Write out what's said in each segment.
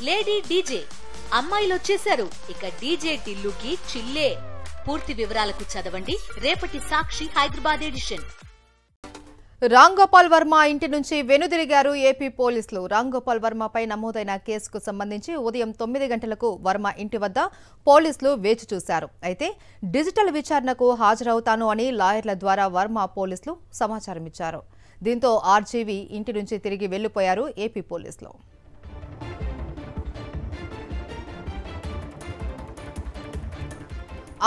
Lady DJ అమ్మాయిలు వచ్చేశారు. ఇక డీజే టిల్లుకి చిల్లే. పూర్తి వివరాలకు చదవండి రేపటి సాక్షి హైదరాబాద్ ఎడిషన్. రామ్ గోపాల్ వర్మ ఇంటి నుంచి వెనుదిరిగారు ఏపీ పోలీసులు. రామ్ గోపాల్ వర్మపై నమోదైన కేసుకు సంబంధించి ఉదయం 9 గంటలకు వర్మ ఇంటి వద్ద పోలీసులు వేచి చూశారు. అయితే డిజిటల్ విచారణకు హాజరవుతాను అని లాయర్ల ద్వారా వర్మ పోలీసులు సమాచారం ఇచ్చారు. దీంతో ఆర్జీవీ ఇంటి నుంచి తిరిగి వెళ్లిపోయారు ఏపీ పోలీసులు.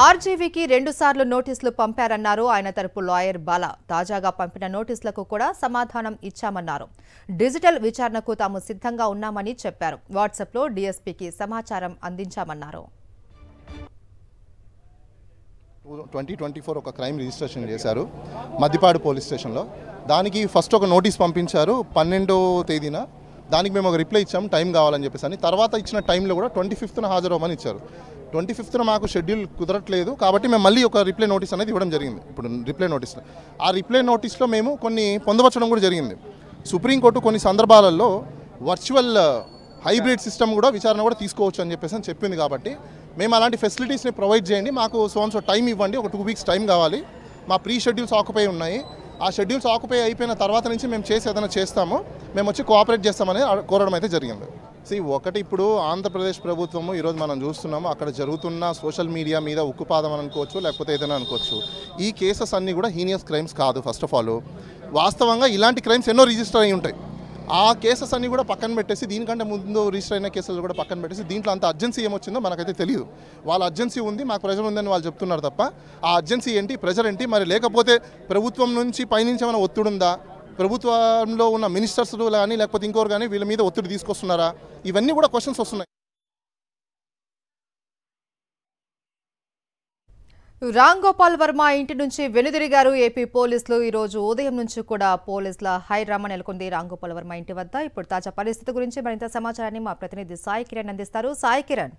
ఆర్జీవీకి 2 సార్లు నోటీసులు పంపారన్నారు ఆయన తరపు లాయర్ బాల. తాజాగా పంపిన నోటీసులకు కూడా సమాధానం ఇచ్చామన్నారు. డిజిటల్ విచారణకు తాము సిద్ధంగా ఉన్నామని చెప్పారు. వాట్సాప్లో డీఎస్పీకి సమాచారం అందించామన్నారు. 2024 ఒక క్రైమ్ రిజిస్ట్రేషన్ చేశారు మద్దిపాడు పోలీస్ స్టేషన్లో. దానికి ఫస్ట్ ఒక నోటీస్ పంపించారు 12వ తేదీన. దానికి మేము ఒక రిప్లై ఇచ్చాము టైం కావాలని చెప్పేసి అని. తర్వాత ఇచ్చిన టైంలో కూడా 25న హాజరవ్వమని ఇచ్చారు. 25న మాకు షెడ్యూల్ కుదరట్లేదు కాబట్టి మేము మళ్ళీ ఒక రిప్లై నోటీస్ అనేది ఇవ్వడం జరిగింది. ఇప్పుడు రిప్లై నోటీస్లో ఆ రిప్లై నోటీస్లో మేము కొన్ని పొందుపరచడం కూడా జరిగింది. సుప్రీంకోర్టు కొన్ని సందర్భాలలో వర్చువల్ హైబ్రిడ్ సిస్టమ్ కూడా విచారణ కూడా తీసుకోవచ్చు అని చెప్పేసి అని చెప్పింది. కాబట్టి మేము అలాంటి ఫెసిలిటీస్ని ప్రొవైడ్ చేయండి, మాకు సో టైం ఇవ్వండి, ఒక 2 వీక్స్ టైం కావాలి, మా ప్రీ షెడ్యూల్స్ ఆక్యుపై ఉన్నాయి, ఆ షెడ్యూల్స్ ఆక్యుపై అయిపోయిన తర్వాత నుంచి మేము ఏదైనా చేస్తాము, మేము వచ్చి కోఆపరేట్ చేస్తామని కోరడం అయితే జరిగింది. ఒకటి ఇప్పుడు ఆంధ్రప్రదేశ్ ప్రభుత్వము ఈరోజు మనం చూస్తున్నాము, అక్కడ జరుగుతున్న సోషల్ మీడియా మీద ఉక్కుపాదం అనుకోవచ్చు, లేకపోతే ఏదైనా అనుకోవచ్చు. ఈ కేసెస్ అన్నీ కూడా హీనియస్ క్రైమ్స్ కాదు. ఫస్ట్ ఆఫ్ ఆల్ వాస్తవంగా ఇలాంటి క్రైమ్స్ ఎన్నో రిజిస్టర్ అయి ఉంటాయి. ఆ కేసెస్ అన్నీ కూడా పక్కన పెట్టేసి, దీనికంటే ముందు రిజిస్టర్ అయిన కేసులు కూడా పక్కన పెట్టేసి, దీంట్లో అంత అర్జెన్సీ ఏమొచ్చిందో మనకైతే తెలియదు. వాళ్ళ అర్జెన్సీ ఉంది, మాకు ప్రెజర్ ఉందని వాళ్ళు చెప్తున్నారు తప్ప ఆ అర్జెన్సీ ఏంటి, ప్రెజర్ ఏంటి, మరి లేకపోతే ప్రభుత్వం నుంచి పైనుంచి ఏమైనా ఒత్తిడి ఉందా, ప్రభుత్వంలో ఉన్న మినిస్టర్స్ కానీ లేకపోతే ఇంకోరు కానీ వీళ్ళ మీద ఒత్తిడి తీసుకొస్తున్నారా, ఇవన్నీ కూడా క్వశ్చన్స్ వస్తున్నాయి. రామ్ గోపాల్ వర్మ ఇంటి నుంచి వెనుదిరిగారు ఏపీ పోలీసులు. ఈ రోజు ఉదయం నుంచి కూడా పోలీసుల హైడ్రామా నెలకొంది రామ్ గోపాల్ వర్మ ఇంటి వద్ద. ఇప్పుడు తాజా పరిస్థితి గురించి మరింత సమాచారాన్ని మా ప్రతినిధి సాయి కిరణ్ అందిస్తారు. సాయి కిరణ్.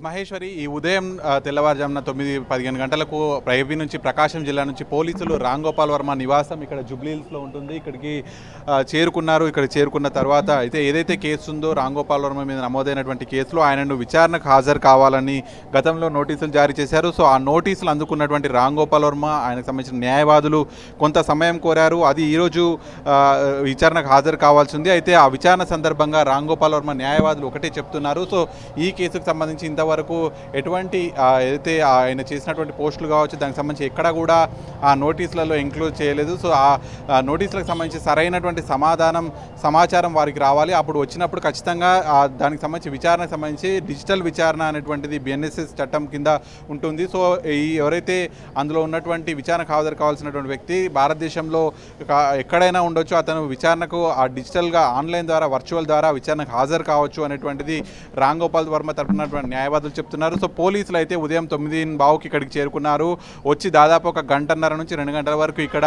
మహేశ్వరి, ఈ ఉదయం తెల్లవారుజామున 9-15 గంటలకు ఏపీ నుంచి ప్రకాశం జిల్లా నుంచి పోలీసులు రామ్ గోపాల్ వర్మ నివాసం ఇక్కడ జూబ్లీహిల్స్లో ఉంటుంది, ఇక్కడికి చేరుకున్నారు. ఇక్కడ చేరుకున్న తర్వాత అయితే ఏదైతే కేసు ఉందో రామ్ గోపాల్ వర్మ మీద నమోదైనటువంటి కేసులో ఆయనను విచారణకు హాజరు కావాలని గతంలో నోటీసులు జారీ చేశారు. సో ఆ నోటీసులు అందుకున్నటువంటి రామ్ గోపాల్ వర్మ, ఆయనకు సంబంధించిన న్యాయవాదులు కొంత సమయం కోరారు. అది ఈరోజు విచారణకు హాజరు కావాల్సి ఉంది. అయితే ఆ విచారణ సందర్భంగా రామ్ గోపాల్ వర్మ న్యాయవాదులు ఒకటే చెప్తున్నారు. సో ఈ కేసుకు సంబంధించి ఇంతవరకు ఎటువంటి ఏదైతే ఆయన చేసినటువంటి పోస్టులు కావచ్చు, దానికి సంబంధించి ఎక్కడ కూడా ఆ నోటీసులలో ఇంక్లూడ్ చేయలేదు. సో ఆ నోటీసులకు సంబంధించి సరైనటువంటి సమాచారం వారికి రావాలి. అప్పుడు వచ్చినప్పుడు ఖచ్చితంగా దానికి సంబంధించి విచారణకు సంబంధించి డిజిటల్ విచారణ అనేటువంటిది బిఎన్ఎస్ఎస్ చట్టం కింద ఉంటుంది. సో ఎవరైతే అందులో ఉన్నటువంటి విచారణకు హాజరు కావాల్సినటువంటి వ్యక్తి భారతదేశంలో ఎక్కడైనా ఉండొచ్చు, అతను విచారణకు ఆ డిజిటల్గా ఆన్లైన్ ద్వారా వర్చువల్ ద్వారా విచారణకు హాజరు కావచ్చు అనేటువంటిది రామ్ గోపాల్ వర్మ తరపునటువంటి న్యాయవాదులు చెప్తున్నారు. సో పోలీసులు అయితే ఉదయం 9:15కి ఇక్కడికి చేరుకున్నారు. వచ్చి దాదాపు 1 గంటన్నర నుంచి 2 గంటల వరకు ఇక్కడ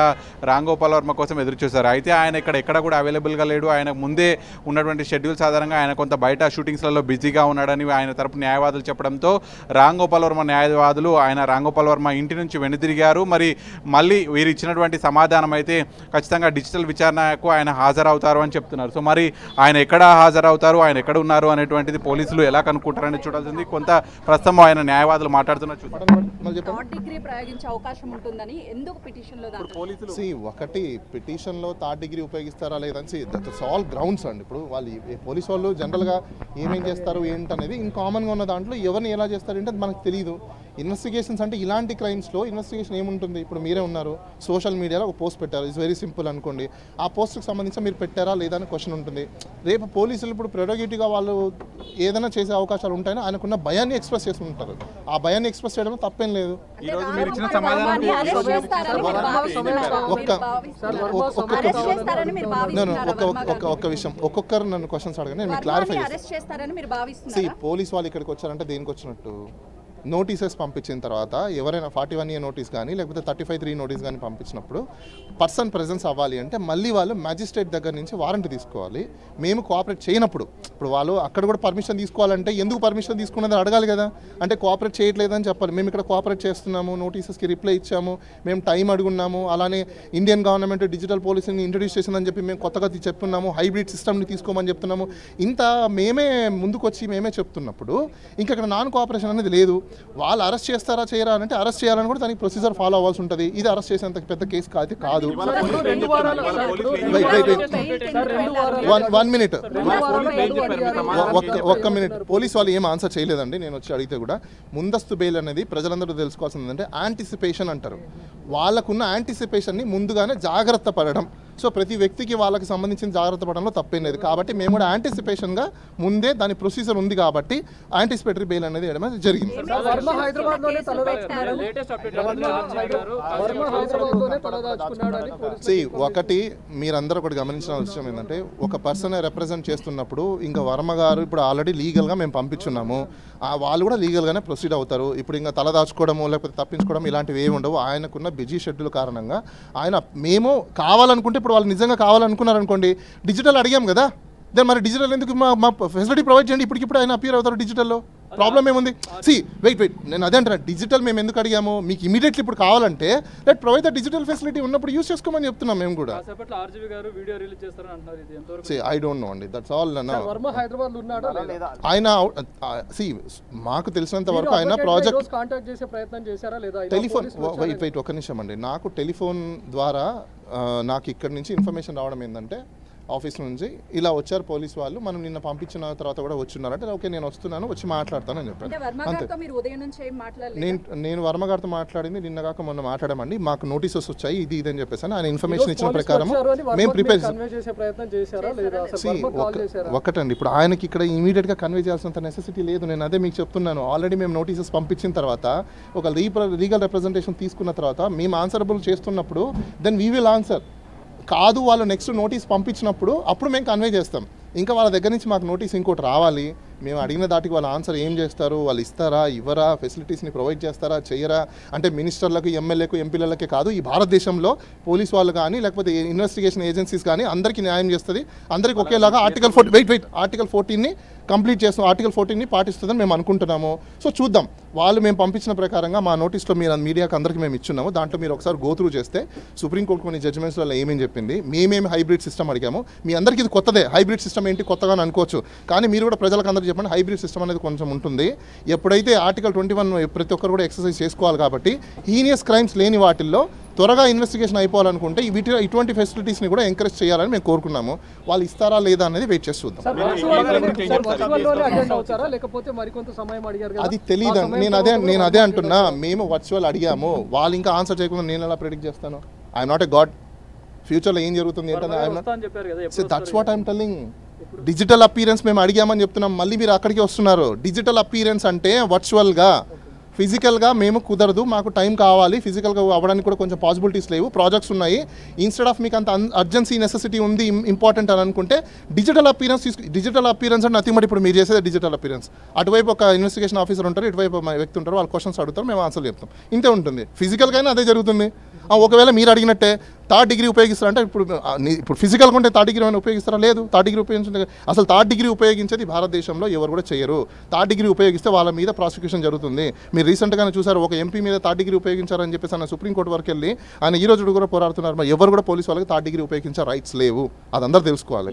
రామ్ గోపాల్ వర్మ కోసం ఎదురు చూశారు. అయితే ఆయన ఎక్కడ కూడా అవైలబుల్గా లేడు. ఆయన ముందే ఉన్నటువంటి షెడ్యూల్స్ ఆధారంగా ఆయన కొంత బయట షూటింగ్స్లలో బిజీగా ఉన్నాడని ఆయన తరపు న్యాయవాదులు చెప్పడంతో రామ్ గోపాల్ వర్మ న్యాయవాదులు రామ్ గోపాల్ వర్మ ఇంటి నుంచి వెనుదిరిగారు. మరి మళ్ళీ వీరు ఇచ్చినటువంటి సమాధానం అయితే ఖచ్చితంగా డిజిటల్ విచారణకు ఆయన హాజరవుతారు అని చెప్తున్నారు. సో మరి ఆయన ఎక్కడ హాజరవుతారు, ఆయన ఎక్కడ ఉన్నారు అనేటువంటిది పోలీసులు ఎలా కనుక్కుంటారని చూడాల్సింది. కొంత ప్రస్తుతం ఆయన న్యాయవాదులు మాట్లాడుతున్నారు. ఒకటి పిటిషన్లో థర్డ్ డిగ్రీ ఉపయోగిస్తారా లేదని దట్స్ ఆల్ గ్రౌండ్స్ అండి. ఇప్పుడు వాళ్ళు పోలీసు వాళ్ళు జనరల్గా ఏమేం చేస్తారు ఏంటనేది ఇన్ కామన్గా ఉన్న దాంట్లో ఎవరిని ఎలా చేస్తారంటే అది మనకు తెలియదు. ఇన్వెస్టిగేషన్స్ అంటే ఇలాంటి క్రైమ్స్లో ఇన్వెస్టిగేషన్ ఏముంటుంది, ఇప్పుడు మీరే ఉన్నారు సోషల్ మీడియాలో ఒక పోస్ట్ పెట్టారు, ఇట్స్ వెరీ సింపుల్ అనుకోండి, ఆ పోస్ట్కి సంబంధించి మీరు పెట్టారా లేదా అని క్వశ్చన్ ఉంటుంది. రేపు పోలీసులు ఇప్పుడు ప్రెరోగేటివ్గా వాళ్ళు ఏదైనా చేసే అవకాశాలు ఉంటాయని ఆయనకున్న భయాన్ని ఎక్స్ప్రెస్ చేసి ఉంటారు. ఆ భయాన్ని ఎక్స్ప్రెస్ చేయడం తప్పేం లేదు. ఒక్క విషయం, ఒక్కొక్కరు నన్ను క్వశ్చన్స్ అడగండి, నేను క్లారిఫై చేస్తాను. పోలీస్ వాళ్ళు ఇక్కడికి వచ్చారంటే దేనికి వచ్చినట్టు, నోటీసెస్ పంపించిన తర్వాత ఎవరైనా 41A నోటీస్ కానీ లేకపోతే 35(3) నోటీస్ కానీ పంపించినప్పుడు పర్సన్ ప్రెజెన్స్ అవ్వాలి అంటే మళ్ళీ వాళ్ళు మ్యాజిస్ట్రేట్ దగ్గర నుంచి వారెంట్ తీసుకోవాలి. మేము కోఆపరేట్ చేయనప్పుడు ఇప్పుడు వాళ్ళు అక్కడ కూడా పర్మిషన్ తీసుకోవాలంటే ఎందుకు పర్మిషన్ తీసుకున్నది అడగాలి కదా. అంటే కోఆపరేట్ చేయట్లేదని చెప్పాలి. మేము ఇక్కడ కోఆపరేట్ చేస్తున్నాము, నోటీసెస్కి రిప్లై ఇచ్చాము, మేము టైం అడుగున్నాము, అలానే ఇండియన్ గవర్నమెంట్ డిజిటల్ పాలసీని ఇంట్రడ్యూస్ చేసిందని చెప్పి మేము కొత్తగా చెప్తున్నాము, హైబ్రిడ్ సిస్టమ్ని తీసుకోమని చెప్తున్నాము. ఇంత మేమే ముందుకొచ్చి మేమే చెప్తున్నప్పుడు ఇంకా ఇక్కడ నాన్ కోఆపరేషన్ అనేది లేదు. వాళ్ళు అరెస్ట్ చేస్తారా చేయరా అంటే అరెస్ట్ చేయాలని కూడా దానికి ప్రొసీజర్ ఫాలో అవ్వాల్సి ఉంటుంది. ఇది అరెస్ట్ చేసేంత పెద్ద కేసు కాదు. 1 minute ఒక్క మినిట్. పోలీస్ వాళ్ళు ఏం ఆన్సర్ చేయలేదండి. నేను వచ్చి అడిగితే కూడా ముందస్తు బెయిల్ అనేది ప్రజలందరూ తెలుసుకోవాల్సింది ఏంటంటే యాంటిసిపేషన్ అంటారు. వాళ్ళకున్న యాంటిసిపేషన్ని ముందుగానే జాగ్రత్త పడడం. సో ప్రతి వ్యక్తికి వాళ్ళకి సంబంధించిన జాగ్రత్త పడడంలో తప్పేం లేదు. కాబట్టి మేము కూడా యాంటిసిపేషన్గా ముందే దాని ప్రొసీజర్ ఉంది కాబట్టి యాంటిసిపేటరీ బెయిల్ అనేది వేయడం అనేది జరిగింది. ఒకటి మీరందరూ ఒకటి గమనించిన విషయం ఏంటంటే ఒక పర్సన్ రిప్రజెంట్ చేస్తున్నప్పుడు ఇంకా వర్మ గారు ఇప్పుడు ఆల్రెడీ లీగల్గా మేము పంపించున్నాము, వాళ్ళు కూడా లీగల్గానే ప్రొసీడ్ అవుతారు. ఇప్పుడు ఇంకా తలదాచుకోవడము లేకపోతే తప్పించుకోవడం ఇలాంటివి ఏమి ఉండవు. ఆయనకున్న బిజీ షెడ్యూల్ కారణంగా మేము కావాలనుకుంటే ఇప్పుడు వాళ్ళు నిజంగా కావాలనుకున్నారనుకోండి డిజిటల్ అడిగాం కదా, దెన్ మరి డిజిటల్ ఎందుకు మా ఫెసిలిటీ ప్రొవైడ్ చేయండి. ఇప్పటికిప్పుడు ఆయన అపియర్ అవుతారు డిజిటల్లో, ప్రాబ్లం ఏముంది? వెయిట్ నేను అదే అంటున్నా, డిజిటల్ మేము ఎందుకు అడిగాము, మీకు ఇమీడియట్లీ ఇప్పుడు కావాలంటే let provide the digital facility ఉన్నప్పుడు యూస్ చేసుకోమని చెప్తున్నాం మేము కూడా. ఐ డోంట్ నో అండి, దట్స్ ఆల్. ఆయన మాకు తెలిసినంత వరకు ఆయన ప్రాజెక్ట్ టెలిఫోన్ వెయిట్ ఒక్క నిమిషం అండి. నాకు టెలిఫోన్ ద్వారా నాకు ఇక్కడ నుంచి ఇన్ఫర్మేషన్ రావడం ఏంటంటే ఆఫీస్ నుంచి ఇలా వచ్చారు పోలీస్ వాళ్ళు, మనం నిన్న పంపించిన తర్వాత కూడా వచ్చున్నారంటే ఓకే నేను వస్తున్నాను వచ్చి మాట్లాడతానని చెప్పాను. అంతే. నేను వర్మ గారితో మాట్లాడింది నిన్న కాక మొన్న మాట్లాడామండి. మాకు నోటీసెస్ వచ్చాయి ఇది అని చెప్పేసి ఆయన ఇన్ఫర్మేషన్ ఇచ్చిన ప్రకారం మేము ప్రిపేర్ ఒకటండి. ఇప్పుడు ఆయనకి ఇక్కడ ఇమీడియట్గా కన్వే చేయాల్సినంత నెసెసిటీ లేదు. నేను అదే మీకు చెప్తున్నాను. ఆల్రెడీ మేము నోటీసెస్ పంపించిన తర్వాత ఒక లీగల్ రిప్రజెంటేషన్ తీసుకున్న తర్వాత మేము ఆన్సరబుల్ చేస్తున్నప్పుడు దెన్ వీ విల్ ఆన్సర్. కాదు వాళ్ళు నెక్స్ట్ నోటీస్ పంపించినప్పుడు అప్పుడు మేము కన్వే చేస్తాం. ఇంకా వాళ్ళ దగ్గర నుంచి మాకు నోటీస్ ఇంకోటి రావాలి, మేము అడిగిన దాటికి వాళ్ళ ఆన్సర్ ఏం చేస్తారు, వాళ్ళు ఇస్తారా ఇవ్వరా, ఫెసిలిటీస్ని ప్రొవైడ్ చేస్తారా చేయరా అంటే మినిస్టర్లకు ఎమ్మెల్యేకు ఎంపీలకే కాదు ఈ భారతదేశంలో పోలీస్ వాళ్ళు కానీ లేకపోతే ఇన్వెస్టిగేషన్ ఏజెన్సీస్ కానీ అందరికీ న్యాయం చేస్తుంది. అందరికీ ఒకేలాగా ఆర్టికల్ 14ని కంప్లీట్ చేస్తాం, ఆర్టికల్ 14ని పాటిస్తుందని మేము అనుకుంటున్నాము. సో చూద్దాం. వాళ్ళు మేము పంపించిన ప్రకారంగా మా నోటీస్లో మీరు మీడియాకి అందరికీ మేము ఇచ్చున్నాము. దాంట్లో మీరు ఒకసారి గోత్రూ చేస్తే సుప్రీంకోర్టు కొన్ని జడ్జిమెంట్స్లో ఏమేమి చెప్పింది, మేమేమి హైబ్రిడ్ సిస్టమ్ అడిగాము. మీ అందరికీ ఇది కొత్తదే, హైబ్రిడ్ సిస్టమ్ ఏంటి కొత్తగా అనుకోవచ్చు, కానీ మీరు కూడా ప్రజలకు అందరికీ చెప్పండి హైబ్రిడ్ సిస్టమ్ అనేది కొంచెం ఉంటుంది. ఎప్పుడైతే ఆర్టికల్ 21 ప్రతి ఒక్కరు కూడా ఎక్సర్సైజ్ చేసుకోవాలి కాబట్టి హీనియస్ క్రైమ్స్ లేని వాటిల్లో త్వరగా ఇన్వెస్టిగేషన్ అయిపోవాలనుకుంటే ఇటువంటి ఫెసిలిటీస్ని కూడా ఎంకరేజ్ చేయాలని మేము కోరుకున్నాము. వాళ్ళు ఇస్తారా లేదా అనేది వెయిట్ చేసి చూద్దాం. అది తెలియదు. నేను అదే అంటున్నా, మేము వర్చువల్ అడిగాము, వాళ్ళు ఇంకా ఆన్సర్ చేయకుండా నేను ఎలా ప్రెడిక్ట్ చేస్తాను? I'm not a God. ఫ్యూచర్లో ఏం జరుగుతుంది ఏంటంటే that's what I'm telling. Digital appearance మేము అడిగామని చెప్తున్నాం, మళ్ళీ మీరు అక్కడికి వస్తున్నారు. డిజిటల్ అపీరెన్స్ అంటే వర్చువల్గా, ఫిజికల్గా మేము కుదరదు, మాకు టైం కావాలి, ఫిజికల్గా అవ్వడానికి కూడా కొంచెం పాసిబిలిటీస్ లేవు, ప్రాజెక్ట్స్ ఉన్నాయి. ఇన్స్టెడ్ ఆఫ్ మీకు అంత అర్జెన్సీ నెసెసిటీ ఉంది ఇంపార్టెంట్ అని అనుకుంటే డిజిటల్ అపీరెన్స్ అంటే నథింగ్ బట్ ఇప్పుడు మీరు చేసేది డిజిటల్ అపీరెన్స్. అటువైపు ఒక ఇన్వెస్టిగేషన్ ఆఫీసర్ ఉంటారు, ఇటువైపు వ్యక్తి ఉంటారు, వాళ్ళు క్వశ్చన్స్ అడుగుతారు, మేము ఆన్సర్ చెప్తాం. ఇంతే ఉంటుంది. ఫిజికల్గా అదే జరుగుతుంది. ఒకవేళ మీరు అడిగినట్టే 3rd డిగ్రీ ఉపయోగిస్తారంటే ఇప్పుడు ఫిజికల్గా ఉంటే 3rd డిగ్రీ ఏమైనా ఉపయోగిస్తారా? లేదు. 3rd డిగ్రీ ఉపయోగించే అసలు 3rd డిగ్రీ ఉపయోగించేది భారతదేశంలో ఎవరు కూడా చేయరు. 3rd డిగ్రీ ఉపయోగిస్తే వాళ్ళ మీద ప్రాసిక్యూషన్ జరుగుతుంది. మీరు రీసెంట్గానే చూసారు, ఒక ఎంపీ మీద 3rd డిగ్రీ ఉపయోగించారని చెప్పేసి ఆయన సుప్రీంకోర్టు వరకు వెళ్ళి ఆయన ఈ రోజు కూడా పోరాడుతున్నారు. మరి ఎవరు కూడా పోలీసు వాళ్ళకి 3rd డిగ్రీ ఉపయోగించే రైట్స్ లేవు, అది అందరూ తెలుసుకోవాలి.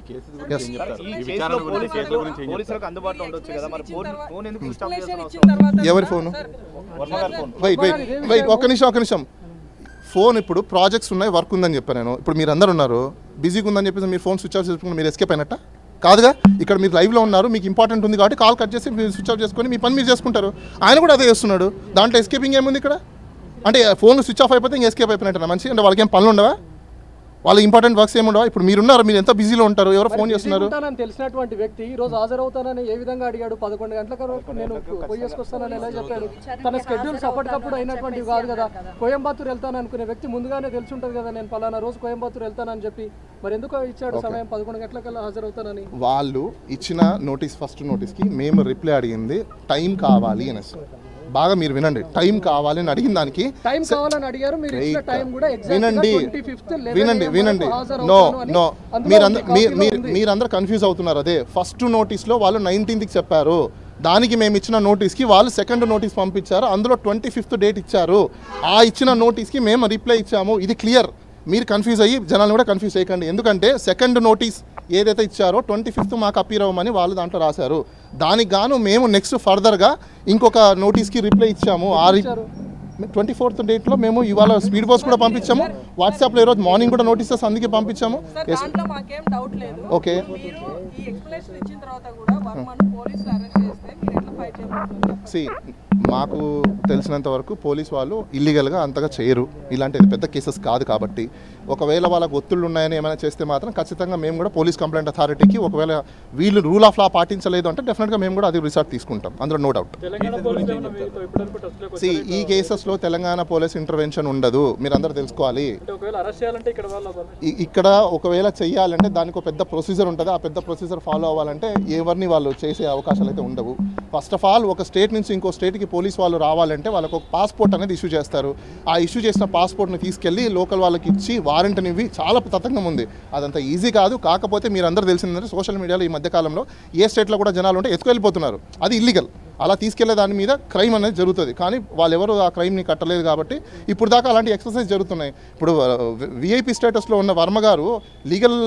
ఎవరి ఫోను? వెయిట్ ఒక్క నిమిషం. ఫోన్ ఇప్పుడు ప్రాజెక్ట్స్ ఉన్నాయి, వర్క్ ఉందని చెప్పాను నేను. ఇప్పుడు మీరు అందరు ఉన్నారు, బిజీగా ఉందని చెప్పేసి మీరు ఫోన్ స్విచ్ ఆఫ్ చేసుకుని మీరు ఎస్కేప్ అయినట్ట కాదుగా. ఇక్కడ మీరు లైవ్లో ఉన్నారు, మీకు ఇంపార్టెంట్ ఉంది కాబట్టి కాల్ కట్ చేసి మీరు స్విచ్ ఆఫ్ చేసుకొని మీ పని మీరు చేసుకుంటారు. ఆయన కూడా అదే చేస్తున్నాడు. దాంట్లో ఎస్కేపింగ్ ఏముంది ఇక్కడ? అంటే ఫోన్ స్విచ్ ఆఫ్ అయిపోతే ఇంకా ఎస్కేప్ అయిపోయినట్టు మంచి అంటే వాళ్ళకి ఏం పనులు ఉండవా? వాళ్ళ ఇంపార్టెంట్ వర్క్స్ ఏముండవా? ఇప్పుడు మీరున్నారు, మీరు ఎంత బిజీలో ఉంటారు, ఎవరో ఫోన్ చేస్తున్నారు. తెలిసినటువంటి వ్యక్తి ఈ రోజు హాజరవుతానని ఏ విధంగా అడిగాడు? 11 గంటల వరకు నేను పోయేసుకొస్తానని ఎలా చెప్పాడు? తన స్కెడ్యూల్స్ అప్పటికప్పుడు అయినటువంటివి కాదు కదా. కోయంబత్తూరు వెళ్తాను అనుకునే వ్యక్తి ముందుగానే తెలిసి ఉంటుంది కదా, నేను పలానా రోజు కోయంబత్తూరు వెళ్తానని చెప్పి. మరి ఎందుకో ఇచ్చాడు సమయం 11 గంటలకల్లా హాజరవుతానని? వాళ్ళు ఇచ్చిన నోటీస్, ఫస్ట్ నోటీస్కి మేము రిప్లై అడిగింది టైం కావాలి అనేసి. బాగా మీరు వినండి, టైం కావాలని అడిగిన దానికి టైం కావాలని అడిగారు, మీరు ఇచ్చిన టైం కూడా వినండి 25th వినండి నో మీరందరూ కన్ఫ్యూజ్ అవుతున్నారు. అదే ఫస్ట్ నోటీస్లో వాళ్ళు 19th చెప్పారు, దానికి మేము ఇచ్చిన నోటీస్కి వాళ్ళు సెకండ్ నోటీస్ పంపించారు, అందులో 25th డేట్ ఇచ్చారు. ఆ ఇచ్చిన నోటీస్కి మేము రిప్లై ఇచ్చాము. ఇది క్లియర్. మీరు కన్ఫ్యూజ్ అయ్యి జనాలను కూడా కన్ఫ్యూజ్ చేయకండి. ఎందుకంటే సెకండ్ నోటీస్ ఏదైతే ఇచ్చారో 25th మాకు అపీర్ అవ్వమని వాళ్ళు దాంట్లో రాశారు. దానికి గాను మేము నెక్స్ట్ ఫర్దర్గా ఇంకొక నోటీస్కి రిప్లై ఇచ్చాము. 24th డేట్లో మేము ఇవాళ స్పీడ్ పోస్ట్ కూడా పంపించాము. వాట్సాప్లో ఈరోజు మార్నింగ్ కూడా నోటీసెస్ అందుకే పంపించాము. ఓకే మాకు తెలిసినంత వరకు పోలీస్ వాళ్ళు ఇల్లీగల్గా అంతగా చేయరు. ఇలాంటి పెద్ద కేసెస్ కాదు కాబట్టి ఒకవేళ వాళ్ళకు ఒత్తిళ్ళు ఉన్నాయని ఏమైనా చేస్తే మాత్రం ఖచ్చితంగా మేము కూడా పోలీస్ కంప్లైంట్ అథారిటీకి, ఒకవేళ వీళ్ళు రూల్ ఆఫ్ లా పాటించలేదు అంటే డెఫినెట్గా మేము కూడా అది రిసార్ట్ తీసుకుంటాం, అందులో నో డౌట్. ఈ కేసెస్లో తెలంగాణ పోలీస్ ఇంటర్వెన్షన్ ఉండదు, మీరందరూ తెలుసుకోవాలి. ఇక్కడ ఒకవేళ చెయ్యాలంటే దానికి ఒక పెద్ద ప్రొసీజర్ ఉంటుంది. ఆ పెద్ద ప్రొసీజర్ ఫాలో అవ్వాలంటే ఎవరిని వాళ్ళు చేసే అవకాశాలు అయితే ఉండవు. ఫస్ట్ ఆఫ్ ఆల్ ఒక స్టేట్ నుంచి ఇంకో స్టేట్కి పోలీస్ వాళ్ళు రావాలంటే వాళ్ళకు ఒక పాస్పోర్ట్ అనేది ఇష్యూ చేస్తారు. ఆ ఇష్యూ చేసిన పాస్పోర్ట్ని తీసుకెళ్ళి లోకల్ వాళ్ళకి ఇచ్చి వారెంట్ని ఇవి చాలా తతంగం ఉంది. అదంతా ఈజీ కాదు. కాకపోతే మీరు అందరూ తెలిసిందంటే సోషల్ మీడియాలో ఈ మధ్యకాలంలో ఏ స్టేట్లో కూడా జనాలు ఉంటే ఎత్తుకెళ్ళిపోతున్నారు. అది ఇల్లీగల్. అలా తీసుకెళ్లే దాని మీద క్రైమ్ అనేది జరుగుతుంది. కానీ వాళ్ళు ఎవరు ఆ క్రైమ్ని కట్టలేదు కాబట్టి ఇప్పుడు దాకా అలాంటి ఎక్సర్సైజ్ జరుగుతున్నాయి. ఇప్పుడు విఐపీ స్టేటస్లో ఉన్న వర్మ గారు లీగల్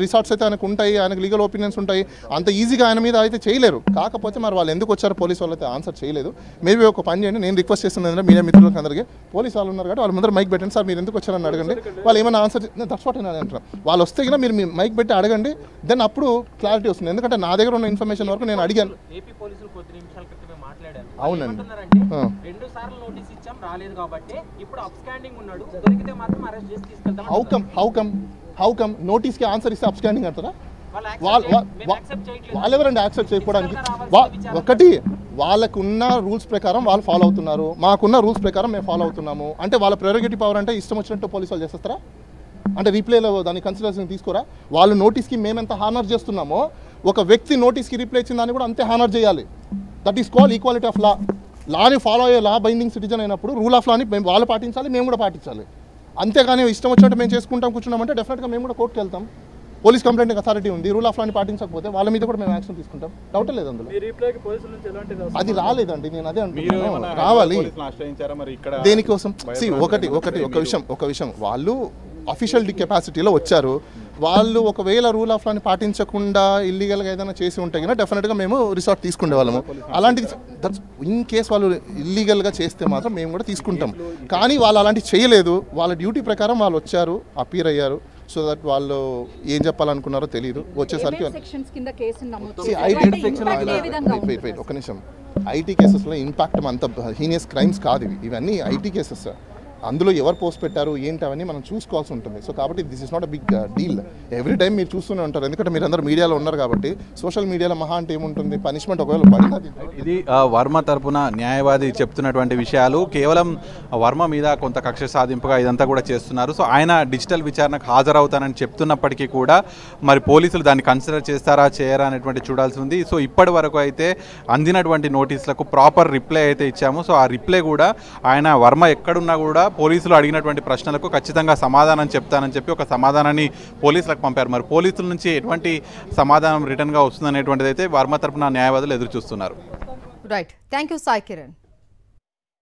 రిసార్ట్స్ అయితే ఆయనకు ఉంటాయి, ఆయనకు లీగల్ ఒపీనియన్స్ ఉంటాయి, అంత ఈజీగా ఆయన మీద అయితే చేయలేరు. కాకపోతే మరి వాళ్ళు ఎందుకు వచ్చారో పోలీసు వాళ్ళు అయితే ఆన్సర్ చేయలేదు. మేబీ ఒక పని చేయండి, నేను రిక్వెస్ట్ చేస్తున్నది మీడియా మిత్రులకు అందరికీ, పోలీసు వాళ్ళు ఉన్నారు కాబట్టి వాళ్ళ ముందర మైక్ పెట్టండి, సార్ మీరు ఎందుకు వచ్చారని అడగండి. వాళ్ళు ఏమైనా ఆన్సర్ దట్స్ వాట్ నేను అంటున్నాను. వాళ్ళు వస్తే కన్నా మీరు మైక్ పెట్టి అడగండి, దెన్ అప్పుడు క్లారిటీ వస్తుంది. ఎందుకంటే నా దగ్గర ఉన్న ఇన్ఫర్మేషన్ వరకు నేను అడిగాను. అవునండి, హౌకమ్ నోటీస్కి ఆన్సర్ ఇస్తే అబ్స్కాండింగ్ అంటారా? వాళ్ళెవరండి యాక్సెప్ట్ చేయకపోవడానికి? ఒకటి వాళ్ళకున్న రూల్స్ ప్రకారం వాళ్ళు ఫాలో అవుతున్నారు, మాకున్న రూల్స్ ప్రకారం మేము ఫాలో అవుతున్నాము. అంటే వాళ్ళ ప్రెరోగేటివ్ పవర్ అంటే ఇష్టం వచ్చినట్టు పోలీసు వాళ్ళు చేస్తారా? అంటే రీప్లేలో దాన్ని కన్సిడరేషన్ తీసుకోరా? వాళ్ళు నోటీస్కి మేము ఎంత హానర్ చేస్తున్నామో ఒక వ్యక్తి నోటీస్కి రిప్లై ఇచ్చిన దాన్ని కూడా అంతే హానర్ చేయాలి. That is called equality of law. లాని ఫాలో అయ్యే లా బైండింగ్ సిటిజన్ అయినప్పుడు రూల్ ఆఫ్ లాని వాళ్ళు పాటించాలి, మేము కూడా పాటించాలి. అంతేగాని ఇష్టం వచ్చినట్టు మేము చేసుకుంటాం కూర్చున్నామంటే డెఫినెట్గా మేము కూడా కోర్టుకు వెళ్తాం. పోలీస్ కంప్లైంట్ అథారిటీ ఉంది, రూల్ ఆఫ్ లాని పాటించకపోతే వాళ్ళ మీద కూడా మేము యాక్షన్ తీసుకుంటాం. డౌట్ లేదు అందులో. అది రాలేదండి, నేను అదే అంటున్నాను, రావాలి. దేనికోసం? ఒక విషయం వాళ్ళు అఫీషియల్ కెపాసిటీలో వచ్చారు. వాళ్ళు ఒకవేళ రూల్ ఆఫ్ లాని పాటించకుండా ఇల్లీగల్గా ఏదైనా చేసి ఉంటే కన్నా డెఫినెట్గా మేము రిసార్ట్ తీసుకునే వాళ్ళము. అలాంటిది ఇన్ కేస్ వాళ్ళు ఇల్లీగల్గా చేస్తే మాత్రం మేము కూడా తీసుకుంటాం. కానీ వాళ్ళు అలాంటివి చేయలేదు. వాళ్ళ డ్యూటీ ప్రకారం వాళ్ళు వచ్చారు, అపీర్ అయ్యారు. సో దట్ వాళ్ళు ఏం చెప్పాలనుకున్నారో తెలియదు. వచ్చేసరికి ఒక నిమిషం, ఐటీ కేసెస్లో ఇంపాక్ట్ అంత హీనియస్ క్రైమ్స్ కాదు ఇవన్నీ ఐటీ కేసెస్. అందులో ఎవరు పోస్ట్ పెట్టారు ఏంటి అవన్నీ మనం చూసుకోవాల్సి ఉంటుంది. సో కాబట్టి this is not a big deal. Every time మీరు చూస్తూనే ఉంటారు, ఎందుకంటే మీరు అందరూ మీడియాలో ఉన్నారు కాబట్టి. సోషల్ మీడియాలో మహా అంటే ఏముంటుంది, పనిష్మెంట్ ఒకవేళ పడినది. ఇది వర్మ తరపున న్యాయవాది చెప్తున్నటువంటి విషయాలు. కేవలం వర్మ మీద కొంత కక్ష సాధింపుగా ఇదంతా కూడా చేస్తున్నారు. సో ఆయన డిజిటల్ విచారణకు హాజరవుతానని చెప్తున్నప్పటికీ కూడా మరి పోలీసులు దాన్ని కన్సిడర్ చేస్తారా చేయరా అనేటువంటి చూడాల్సి ఉంది. సో ఇప్పటి వరకు అయితే అందినటువంటి నోటీసులకు ప్రాపర్ రిప్లై అయితే ఇచ్చాము. సో ఆ రిప్లై కూడా ఆయన వర్మ ఎక్కడున్నా కూడా పోలీసులు అడిగినటువంటి ప్రశ్నలకు ఖచ్చితంగా సమాధానం చెప్తానని చెప్పి ఒక సమాధానాన్ని పోలీసులకు పంపారు. మరి పోలీసుల నుంచి ఎటువంటి సమాధానం రిటర్న్గా వస్తుందనేటువంటిది అయితే వర్మ తరపున న్యాయవాదులు ఎదురు చూస్తున్నారు. Right, thank you Sai Kiran.